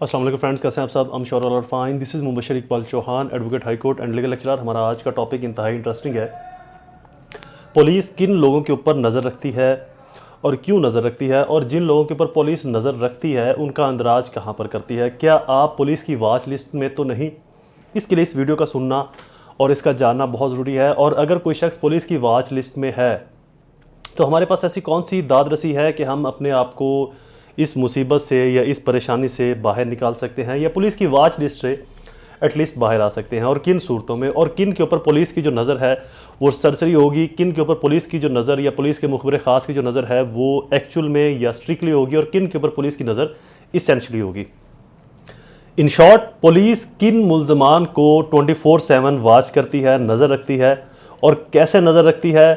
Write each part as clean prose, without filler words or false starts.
अस्सलाम वालेकुम फ्रेंड्स, कैसे हैं आप सब? Sure all are fine. This is Mubashar Iqbal Chauhan, advocate high court and legal lecturer. हमारा आज का टॉपिक इंतहाई इंटरेस्टिंग है। पुलिस किन लोगों के ऊपर नज़र रखती है और क्यों नज़र रखती है, और जिन लोगों के ऊपर पुलिस नज़र रखती है उनका अंदाज कहाँ पर करती है। क्या आप पुलिस की वॉच लिस्ट में तो नहीं? इसके लिए इस वीडियो का सुनना और इसका जानना बहुत ज़रूरी है। और अगर कोई शख्स पुलिस की वॉच लिस्ट में है तो हमारे पास ऐसी कौन सी दाद रसी है कि हम अपने आप को इस मुसीबत से या इस परेशानी से बाहर निकाल सकते हैं, या पुलिस की वॉच लिस्ट से एटलीस्ट बाहर आ सकते हैं। और किन सूरतों में, और किन के ऊपर पुलिस की जो नज़र है वो सरसरी होगी, किन के ऊपर पुलिस की जो नज़र या पुलिस के मुखबिर ख़ास की जो नज़र है वो एक्चुअल में या स्ट्रिक्टली होगी, और किन के ऊपर पुलिस की नज़र इसेंशली होगी। इन शॉर्ट, पुलिस किन मुल्ज़मान को 24/7 वॉच करती है, नज़र रखती है, और कैसे नज़र रखती है,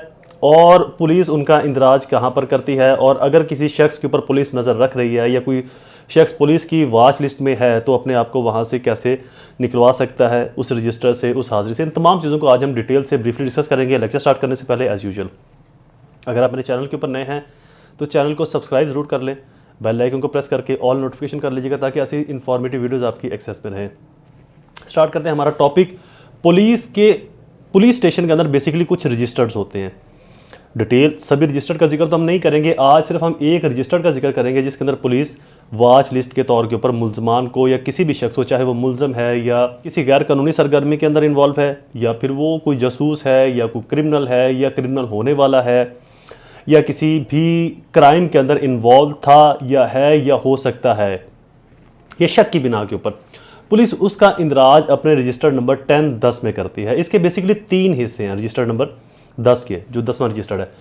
और पुलिस उनका इंदराज कहाँ पर करती है। और अगर किसी शख्स के ऊपर पुलिस नज़र रख रही है या कोई शख्स पुलिस की वॉच लिस्ट में है तो अपने आप को वहाँ से कैसे निकलवा सकता है, उस रजिस्टर से, उस हाजिरी से। इन तमाम चीज़ों को आज हम डिटेल से ब्रीफली डिस्कस करेंगे। लेक्चर स्टार्ट करने से पहले एज़ यूजुअल, अगर आप मेरे चैनल के ऊपर नए हैं तो चैनल को सब्सक्राइब ज़रूर कर लें, बेल आइकन को प्रेस करके ऑल नोटिफिकेशन कर लीजिएगा ताकि ऐसी इन्फॉर्मेटिव वीडियोज़ आपकी एक्सेस में रहें। स्टार्ट करते हैं हमारा टॉपिक। पुलिस स्टेशन के अंदर बेसिकली कुछ रजिस्टर्स होते हैं। डिटेल सभी रजिस्टर का जिक्र तो हम नहीं करेंगे, आज सिर्फ हम एक रजिस्टर का जिक्र करेंगे जिसके अंदर पुलिस वॉच लिस्ट के तौर के ऊपर मुल्ज़मान को या किसी भी शख्स को, चाहे वो मुल्ज़म है या किसी गैर कानूनी सरगर्मी के अंदर इन्वॉल्व है, या फिर वो कोई जासूस है या कोई क्रिमिनल है या क्रिमिनल होने वाला है, या किसी भी क्राइम के अंदर इन्वॉल्व था या है या हो सकता है, ये शक की बिना के ऊपर पुलिस उसका इंदराज अपने रजिस्टर नंबर 1010 में करती है। इसके बेसिकली 3 हिस्से हैं रजिस्टर नंबर 10 के, जो 10वां रजिस्टर्ड है।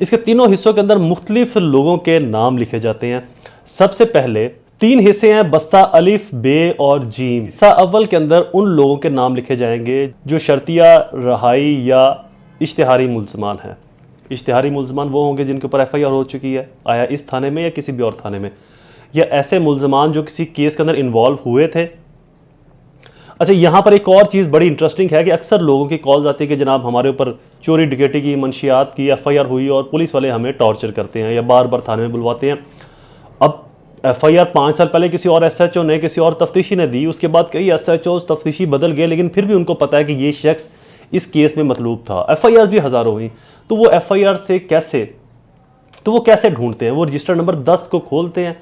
इसके तीनों हिस्सों के अंदर मुख्तलिफ लोगों के नाम लिखे जाते हैं। सबसे पहले 3 हिस्से हैं, बस्ता अलिफ, बे और जीम। हिस्सा अव्वल के अंदर उन लोगों के नाम लिखे जाएंगे जो शर्तिया, रहाई या इश्तिहारी मुल्ज़मान हैं। इश्तिहारी मुल्ज़मान वो होंगे जिनके ऊपर FIR हो चुकी है, आया इस थाने में या किसी भी और थाने में, या ऐसे मुल्ज़मान जो किसी केस के अंदर इन्वॉल्व हुए थे। अच्छा, यहाँ पर एक और चीज़ बड़ी इंटरेस्टिंग है कि अक्सर लोगों की कॉल्स आती है कि जनाब हमारे ऊपर चोरी डकैती की, मंशियात की FIR हुई और पुलिस वाले हमें टॉर्चर करते हैं या बार बार थाने में बुलवाते हैं। अब FIR 5 साल पहले किसी और SHO ने, किसी और तफ्तीशी ने दी, उसके बाद कई SHOs तफ्तीशी बदल गए, लेकिन फिर भी उनको पता है कि ये शख्स इस केस में मतलूब था। FIR भी हज़ारों हुई, तो वो FIR से कैसे ढूंढते हैं? वो रजिस्टर नंबर 10 को खोलते हैं,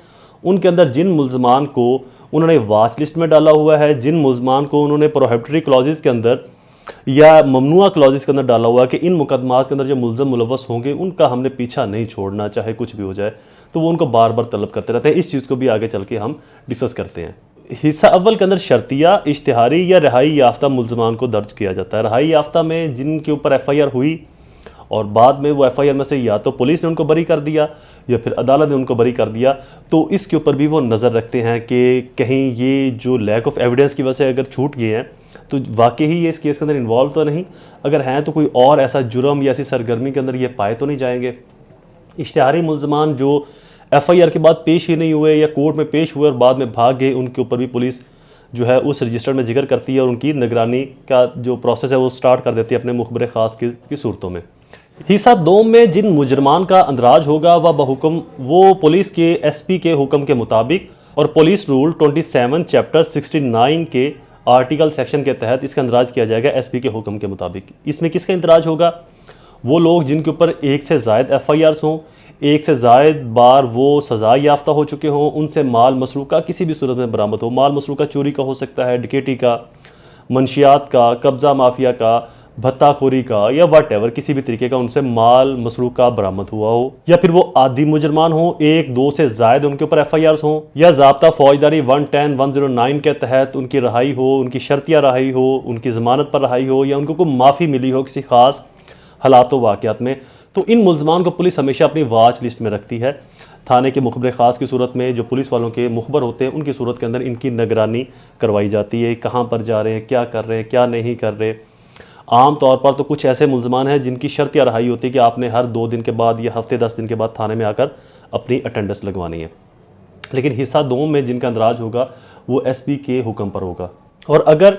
उनके अंदर जिन मुल्ज़मान को उन्होंने वॉच लिस्ट में डाला हुआ है, जिन मुल्ज़मान को उन्होंने प्रोहिबिटरी क्लॉजेज़ के अंदर या ममनुआ क्लॉजेज़ के अंदर डाला हुआ है कि इन मुकदमात के अंदर जो मुल्ज़म मुलव्वस होंगे उनका हमने पीछा नहीं छोड़ना, चाहे कुछ भी हो जाए, तो वो उनको बार बार तलब करते रहते हैं। इस चीज़ को भी आगे चल के हम डिस्कस करते हैं। हिस्सा अव्वल के अंदर शर्तिया, इश्तिहारी या रहाई याफ्ता मुल्ज़मान को दर्ज किया जाता है। रहाई याफ्ता में जिनके ऊपर FIR हुई और बाद में वो FIR में से या तो पुलिस ने उनको बरी कर दिया या फिर अदालत ने उनको बरी कर दिया, तो इसके ऊपर भी वो नज़र रखते हैं कि कहीं ये जो लैक ऑफ एविडेंस की वजह से अगर छूट गए हैं तो वाकई ही ये इस केस के अंदर इन्वॉल्व तो नहीं, अगर हैं तो कोई और ऐसा जुर्म या ऐसी सरगर्मी के अंदर ये पाए तो नहीं जाएंगे। इश्तिहारी मुल्ज़मान जो FIR के बाद पेश ही नहीं हुए या कोर्ट में पेश हुए और बाद में भाग गए, उनके ऊपर भी पुलिस जो है उस रजिस्टर में जिक्र करती है और उनकी निगरानी का जो प्रोसेस है वो स्टार्ट कर देती है अपने मुखबिर ख़ास की सूरतों में। हिस्सा 2 में जिन मुजरमान का अंदराज होगा वह बहुकुम वो पुलिस के SP के हुक्म के मुताबिक और पुलिस रूल 27 चैप्टर 69 के आर्टिकल सेक्शन के तहत इसका अंदराज किया जाएगा SP के हुक्म के मुताबिक। इसमें किसका इंदराज होगा? वो लोग जिनके ऊपर 1 से ज़ायद FIRs हों, 1 से ज़ायद बार वो सज़ा याफ्ता हो चुके हों, उनसे माल मसरूक़ा किसी भी सूरत में बरामद हो। माल मसरूक़ा चोरी का हो सकता है, डकैती का, मंशियात का, कब्ज़ा माफिया का, भत्ताखोरी का, या वट एवर किसी भी तरीके का उनसे माल मसरूक़ा बरामद हुआ हो, या फिर वो आदि मुजरमान हो, 1-2 से ज़ायद उनके ऊपर FIRs हों, या ज़ाब्ता फौजदारी 110-109 के तहत उनकी रहाई हो, उनकी शर्तिया रहाई हो, उनकी ज़मानत पर रहाई हो, या उनको कोई माफ़ी मिली हो किसी ख़ास हालात व वाक़यात में, तो इन मुल्ज़मान को पुलिस हमेशा अपनी वॉच लिस्ट में रखती है। थाने के मुखबिर ख़ास की सूरत में जो पुलिस वालों के मुखबर होते हैं उनकी सूरत के अंदर इनकी निगरानी करवाई जाती है, कहाँ पर जा रहे हैं, क्या कर रहे हैं, क्या नहीं कर रहे। आम तौर पर तो कुछ ऐसे मुल्ज़मान हैं जिनकी शर्त या रहाई होती है कि आपने हर 2 दिन के बाद या हफ्ते 10 दिन के बाद थाने में आकर अपनी अटेंडेंस लगवानी है। लेकिन हिस्सा 2 में जिनका अंदराज होगा वो SP के हुक्म पर होगा। और अगर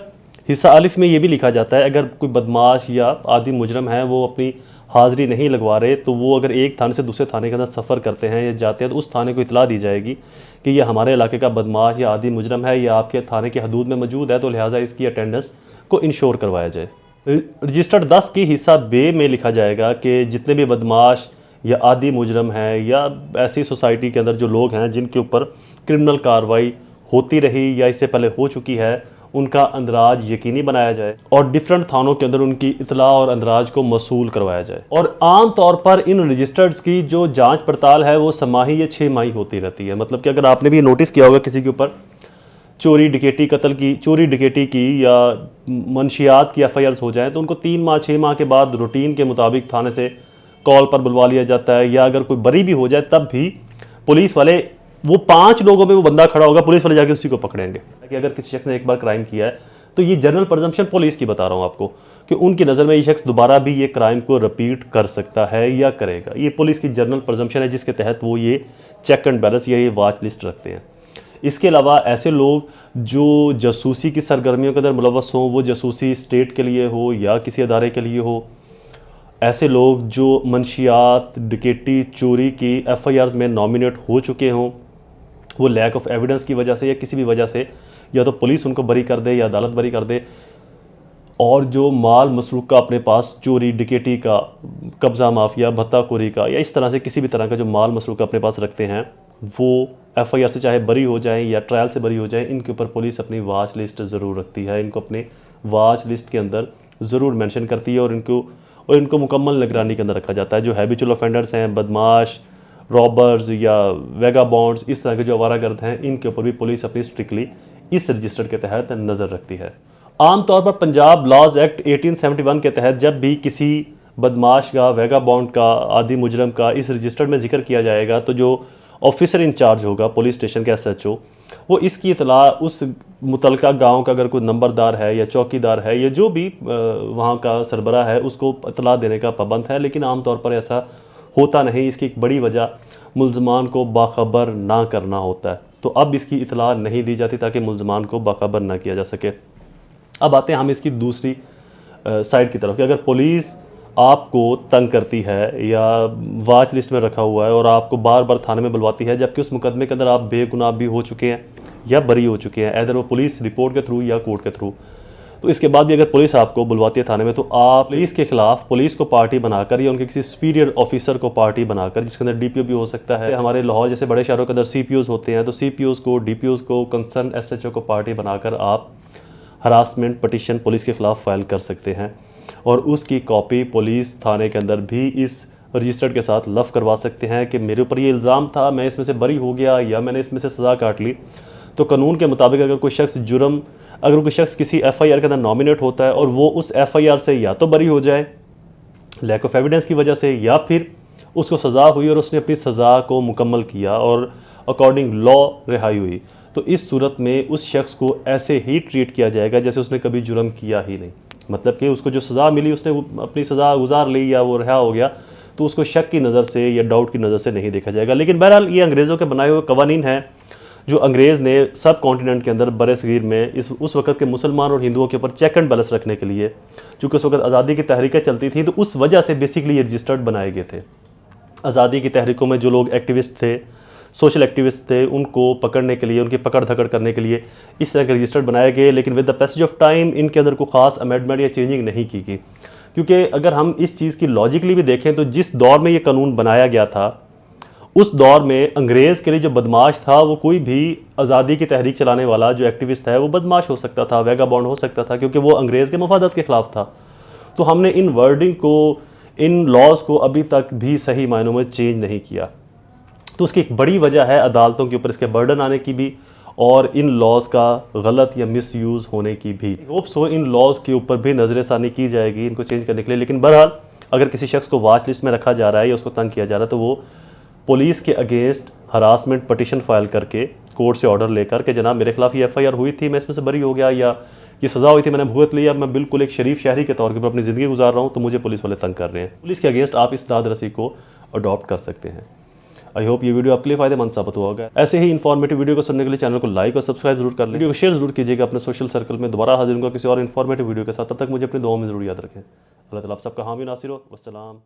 हिस्सा अलिफ में ये भी लिखा जाता है अगर कोई बदमाश या आदि मुजरम है वो अपनी हाज़िरी नहीं लगवा रहे तो वो अगर एक थाने से दूसरे थाने के अंदर सफ़र करते हैं या जाते हैं तो उस थाने को इतला दी जाएगी कि ये हमारे इलाके का बदमाश या आदि मुजरम है या आपके थाने की हदूद में मौजूद है, तो लिहाजा इसकी अटेंडेंस को इंश्योर करवाया जाए। रजिस्टर्ड 10 की हिस्सा बे में लिखा जाएगा कि जितने भी बदमाश या आदि मुजरम हैं या ऐसी सोसाइटी के अंदर जो लोग हैं जिनके ऊपर क्रिमिनल कार्रवाई होती रही या इससे पहले हो चुकी है, उनका अंदराज यकीनी बनाया जाए और डिफरेंट थानों के अंदर उनकी इतला और अंदराज को मसूल करवाया जाए। और आम तौर पर इन रजिस्टर्ड्स की जो जांच पड़ताल है वो समाही या 6 माही होती रहती है। मतलब कि अगर आपने भी नोटिस किया होगा किसी के ऊपर चोरी डकैती कत्ल की, चोरी डकैती की या मंशियात की FIRs हो जाए तो उनको 3 माह 6 माह के बाद रूटीन के मुताबिक थाने से कॉल पर बुलवा लिया जाता है। या अगर कोई बरी भी हो जाए तब भी पुलिस वाले, वो 5 लोगों में वो बंदा खड़ा होगा, पुलिस वाले जाके उसी को पकड़ेंगे। कि अगर किसी शख्स ने एक बार क्राइम किया है तो ये जनरल प्रिजम्पशन पुलिस की बता रहा हूँ आपको कि उनकी नज़र में ये शख्स दोबारा भी ये क्राइम को रिपीट कर सकता है या करेगा। ये पुलिस की जनरल प्रिजम्पशन है जिसके तहत वो ये चेक एंड बैलेंस या ये वॉच लिस्ट रखते हैं। इसके अलावा ऐसे लोग जो जासूसी की सरगर्मियों के अंदर मुलव्वस हों, वो जासूसी स्टेट के लिए हो या किसी अदारे के लिए हो, ऐसे लोग जो मंशियात डकैती चोरी की FIRs में नॉमिनेट हो चुके हों, वो लैक ऑफ एविडेंस की वजह से या किसी भी वजह से या तो पुलिस उनको बरी कर दे या अदालत बरी कर दे, और जो माल मसरूक का अपने पास चोरी डकैती का, कब्ज़ा माफिया, भत्ताखोरी का या इस तरह से किसी भी तरह का जो माल मसरूक का अपने पास रखते हैं, वो FIR से चाहे बरी हो जाएं या ट्रायल से बरी हो जाएं, इनके ऊपर पुलिस अपनी वॉच लिस्ट ज़रूर रखती है। इनको अपने वॉच लिस्ट के अंदर ज़रूर मेंशन करती है और इनको मुकम्मल निगरानी के अंदर रखा जाता है। जो हैबिचुअल ऑफेंडर्स हैं, बदमाश, रॉबर्स या वेगाबॉन्ड्स, इस तरह के जो आवारागर्द हैं, इनके ऊपर भी पुलिस अपनी स्ट्रिक्टली इस रजिस्टर के तहत नज़र रखती है। आमतौर पर पंजाब लॉज एक्ट 1871 के तहत जब भी किसी बदमाश का, वेगाबॉन्ड का, आदि मुजरम का इस रजिस्टर में जिक्र किया जाएगा तो जो ऑफिसर इंचार्ज होगा पुलिस स्टेशन के SHO, वो इसकी इतला उस मुतलका गांव का अगर कोई नंबरदार है या चौकीदार है या जो भी वहाँ का सरबरा है उसको इतला देने का पाबंद है। लेकिन आमतौर पर ऐसा होता नहीं। इसकी एक बड़ी वजह मुल्ज़मान को बाखबर ना करना होता है। तो अब इसकी इतला नहीं दी जाती ताकि मुल्ज़मान को बाखबर ना किया जा सके। अब आते हैं हम इसकी दूसरी साइड की तरफ कि अगर पुलिस आपको तंग करती है या वॉच लिस्ट में रखा हुआ है और आपको बार बार थाने में बुलवाती है जबकि उस मुकदमे के अंदर आप बेगुनाह भी हो चुके हैं या बरी हो चुके हैं, इधर वो पुलिस रिपोर्ट के थ्रू या कोर्ट के थ्रू, तो इसके बाद भी अगर पुलिस आपको बुलवाती है थाने में तो आप पुलिस के खिलाफ पुलिस को पार्टी बनाकर या उनके किसी सुपीरियर ऑफिसर को पार्टी बनाकर, जिसके अंदर DPO भी हो सकता है, हमारे लाहौर जैसे बड़े शहरों के अंदर CPOs होते हैं, तो CPOs को, DPOs को, कंसर्न SHO को पार्टी बनाकर आप हरासमेंट पटिशन पुलिस के खिलाफ फाइल कर सकते हैं और उसकी कॉपी पुलिस थाने के अंदर भी इस रजिस्टर्ड के साथ लफ करवा सकते हैं कि मेरे ऊपर ये इल्ज़ाम था, मैं इसमें से बरी हो गया या मैंने इसमें से सज़ा काट ली। तो कानून के मुताबिक अगर कोई शख्स किसी FIR के अंदर नॉमिनेट होता है और वो उस FIR से या तो बरी हो जाए लैक ऑफ एविडेंस की वजह से, या फिर उसको सज़ा हुई और उसने अपनी सज़ा को मुकम्मल किया और अकॉर्डिंग लॉ रिहाई हुई, तो इस सूरत में उस शख्स को ऐसे ही ट्रीट किया जाएगा जैसे उसने कभी जुर्म किया ही नहीं। मतलब कि उसको जो सज़ा मिली उसने अपनी सज़ा गुजार ली या वो रिहा हो गया, तो उसको शक की नज़र से या डाउट की नज़र से नहीं देखा जाएगा। लेकिन बहरहाल ये अंग्रेज़ों के बनाए हुए कवानीन हैं जो अंग्रेज़ ने सब कॉन्टिनेंट के अंदर बरसगीर में उस वक़्त के मुसलमान और हिंदुओं के ऊपर चेक एंड बैलेंस रखने के लिए, चूँकि उस वक्त आज़ादी की तहरीकें चलती थी, तो उस वजह से बेसिकली ये रजिस्टर्ड बनाए गए थे। आज़ादी की तहरीकों में जो लोग एक्टिविस्ट थे, सोशल एक्टिविस्ट थे, उनको पकड़ने के लिए, उनकी पकड़ धकड़ करने के लिए इस तरह के रजिस्टर बनाए गए। लेकिन with the passage of time इनके अंदर कोई ख़ास अमेंडमेंट या चेंजिंग नहीं की गई, क्योंकि अगर हम इस चीज़ की लॉजिकली भी देखें तो जिस दौर में ये कानून बनाया गया था उस दौर में अंग्रेज़ के लिए जो बदमाश था वो कोई भी आज़ादी की तहरीक चलाने वाला जो एक्टिविस्ट है वो बदमाश हो सकता था, वेगाबॉन्ड हो सकता था, क्योंकि वो अंग्रेज़ के मफादत के ख़िलाफ़ था। तो हमने इन वर्डिंग को, इन लॉज को अभी तक भी सही मायनों में चेंज नहीं किया। तो उसकी एक बड़ी वजह है अदालतों के ऊपर इसके बर्डन आने की भी और इन लॉज का गलत या मिसयूज़ होने की भी। होप्स हो इन लॉज के ऊपर भी नज़रसानी की जाएगी इनको चेंज करने के लिए। लेकिन बहरहाल अगर किसी शख्स को वॉच लिस्ट में रखा जा रहा है या उसको तंग किया जा रहा है तो वो पुलिस के अगेंस्ट हरासमेंट पटिशन फाइल करके कोर्ट से ऑर्डर लेकर के जनाब मेरे खिलाफ ये FIR हुई थी, मैं इसमें से बरी हो गया, या ये सज़ा हुई थी मैंने भुगत ली, अब मैं बिल्कुल एक शरीफ शहरी के तौर पर अपनी ज़िंदगी गुजार रहा हूँ, तो मुझे पुलिस वाले तंग कर रहे हैं। पुलिस के अगेंस्ट आप इस दाद रसी को अडॉप्ट कर सकते हैं। आई होप ये वीडियो आपके लिए फ़ायदेमंद साबित हुआ होगा। ऐसे ही इन्फॉर्मेटिव वीडियो को सुनने के लिए चैनल को लाइक और सब्सक्राइब जरूर कर लें। वीडियो को शेयर जरूर कीजिएगा अपने सोशल सर्कल में। दोबारा हाजिर होगा किसी और इन्फॉर्मेटिव वीडियो के साथ। तब तक मुझे अपनी दुआओं में जरूर याद रखें। अल्लाह ताला आप सबका हामी नासिर हो। वस्सलाम।